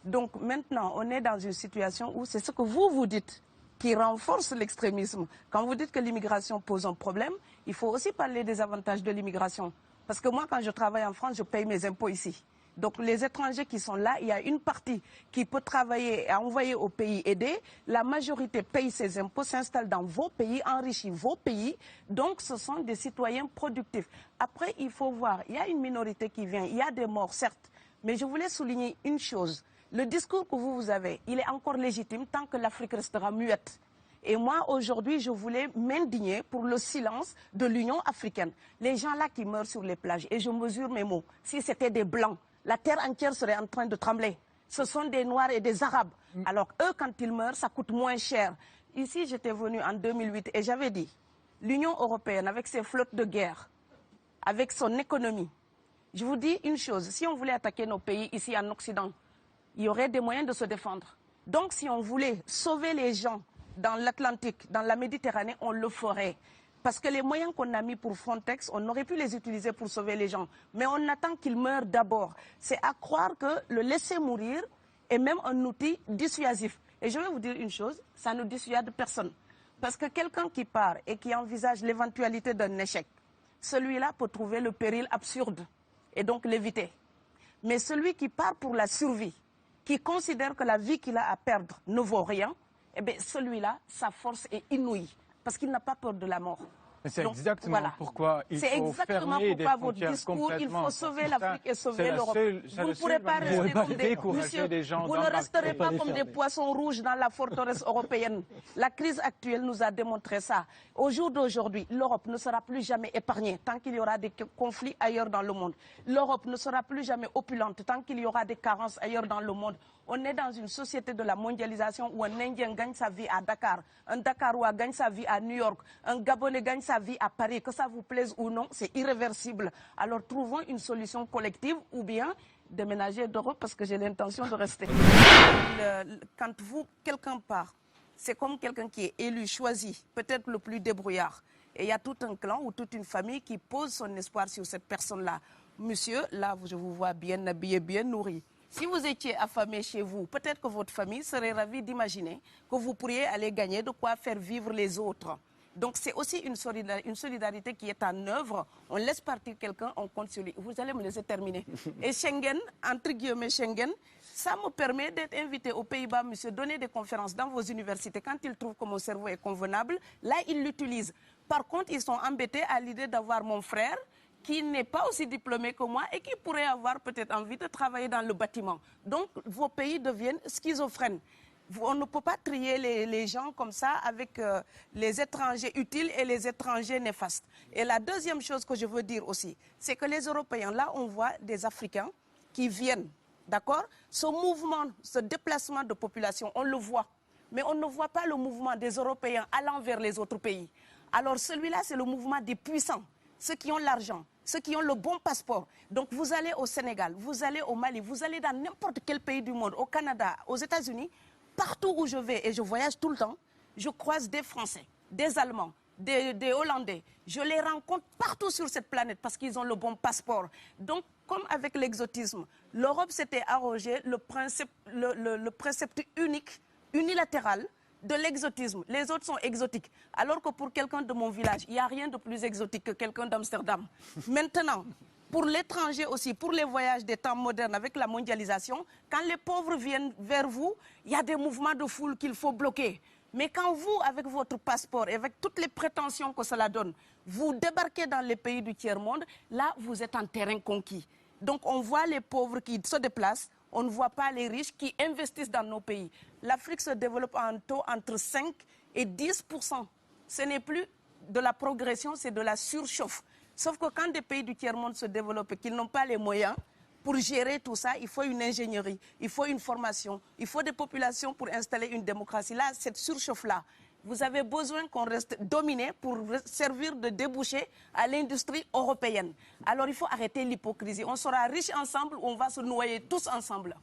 Donc maintenant, on est dans une situation où c'est ce que vous dites qui renforce l'extrémisme. Quand vous dites que l'immigration pose un problème, il faut aussi parler des avantages de l'immigration. Parce que moi, quand je travaille en France, je paye mes impôts ici. Donc les étrangers qui sont là, il y a une partie qui peut travailler et envoyer au pays aidé. La majorité paye ses impôts, s'installe dans vos pays, enrichit vos pays. Donc ce sont des citoyens productifs. Après, il faut voir, il y a une minorité qui vient, il y a des morts, certes. Mais je voulais souligner une chose. Le discours que vous avez, il est encore légitime tant que l'Afrique restera muette. Et moi, aujourd'hui, je voulais m'indigner pour le silence de l'Union africaine. Les gens là qui meurent sur les plages, et je mesure mes mots, si c'était des Blancs, la terre entière serait en train de trembler. Ce sont des Noirs et des Arabes. Alors eux, quand ils meurent, ça coûte moins cher. Ici, j'étais venue en 2008 et j'avais dit, l'Union européenne, avec ses flottes de guerre, avec son économie, je vous dis une chose, si on voulait attaquer nos pays ici en Occident, il y aurait des moyens de se défendre. Donc si on voulait sauver les gens dans l'Atlantique, dans la Méditerranée, on le ferait. Parce que les moyens qu'on a mis pour Frontex, on aurait pu les utiliser pour sauver les gens. Mais on attend qu'ils meurent d'abord. C'est à croire que le laisser mourir est même un outil dissuasif. Et je vais vous dire une chose, ça ne dissuade personne. Parce que quelqu'un qui part et qui envisage l'éventualité d'un échec, celui-là peut trouver le péril absurde et donc l'éviter. Mais celui qui part pour la survie, qui considère que la vie qu'il a à perdre ne vaut rien, eh bien celui-là, sa force est inouïe. Parce qu'il n'a pas peur de la mort. C'est exactement pourquoi il faut fermer des frontières complètement. Il faut sauver l'Afrique et sauver l'Europe. Vous ne pourrez pas rester comme vous ne resterez pas comme des poissons rouges dans la forteresse européenne. La crise actuelle nous a démontré ça. Au jour d'aujourd'hui, l'Europe ne sera plus jamais épargnée tant qu'il y aura des conflits ailleurs dans le monde. L'Europe ne sera plus jamais opulente tant qu'il y aura des carences ailleurs dans le monde. On est dans une société de la mondialisation où un Indien gagne sa vie à Dakar, un Dakarois gagne sa vie à New York, un Gabonais gagne sa vie à Paris. Que ça vous plaise ou non, c'est irréversible. Alors trouvons une solution collective ou bien déménager d'Europe parce que j'ai l'intention de rester. Quand quelqu'un part, c'est comme quelqu'un qui est élu, choisi, peut-être le plus débrouillard. Et il y a tout un clan ou toute une famille qui pose son espoir sur cette personne-là. Monsieur, là, je vous vois bien habillé, bien nourri. Si vous étiez affamé chez vous, peut-être que votre famille serait ravie d'imaginer que vous pourriez aller gagner de quoi faire vivre les autres. Donc c'est aussi une solidarité qui est en œuvre. On laisse partir quelqu'un, on compte sur lui. Vous allez me laisser terminer. Et Schengen, entre guillemets Schengen, ça me permet d'être invité aux Pays-Bas, monsieur, donner des conférences dans vos universités. Quand ils trouvent que mon cerveau est convenable, là, ils l'utilisent. Par contre, ils sont embêtés à l'idée d'avoir mon frère, qui n'est pas aussi diplômé que moi et qui pourrait avoir peut-être envie de travailler dans le bâtiment. Donc, vos pays deviennent schizophrènes. On ne peut pas trier les gens comme ça avec les étrangers utiles et les étrangers néfastes. Et la deuxième chose que je veux dire aussi, c'est que les Européens, là, on voit des Africains qui viennent, d'accord? Ce mouvement, ce déplacement de population, on le voit. Mais on ne voit pas le mouvement des Européens allant vers les autres pays. Alors celui-là, c'est le mouvement des puissants, ceux qui ont l'argent, ceux qui ont le bon passeport. Donc vous allez au Sénégal, vous allez au Mali, vous allez dans n'importe quel pays du monde, au Canada, aux États-Unis, partout où je vais, et je voyage tout le temps, je croise des Français, des Allemands, des Hollandais. Je les rencontre partout sur cette planète parce qu'ils ont le bon passeport. Donc, comme avec l'exotisme, l'Europe s'était arrogé le précepte unique, unilatéral, de l'exotisme. Les autres sont exotiques. Alors que pour quelqu'un de mon village, il n'y a rien de plus exotique que quelqu'un d'Amsterdam. Maintenant, pour l'étranger aussi, pour les voyages des temps modernes avec la mondialisation, quand les pauvres viennent vers vous, il y a des mouvements de foule qu'il faut bloquer. Mais quand vous, avec votre passeport et avec toutes les prétentions que cela donne, vous débarquez dans les pays du tiers-monde, là, vous êtes en terrain conquis. Donc on voit les pauvres qui se déplacent, on ne voit pas les riches qui investissent dans nos pays. L'Afrique se développe en taux entre 5 et 10%. Ce n'est plus de la progression, c'est de la surchauffe. Sauf que quand des pays du tiers-monde se développent et qu'ils n'ont pas les moyens, pour gérer tout ça, il faut une ingénierie, il faut une formation, il faut des populations pour installer une démocratie. Là, cette surchauffe-là, vous avez besoin qu'on reste dominé pour servir de débouché à l'industrie européenne. Alors il faut arrêter l'hypocrisie. On sera riches ensemble ou on va se noyer tous ensemble.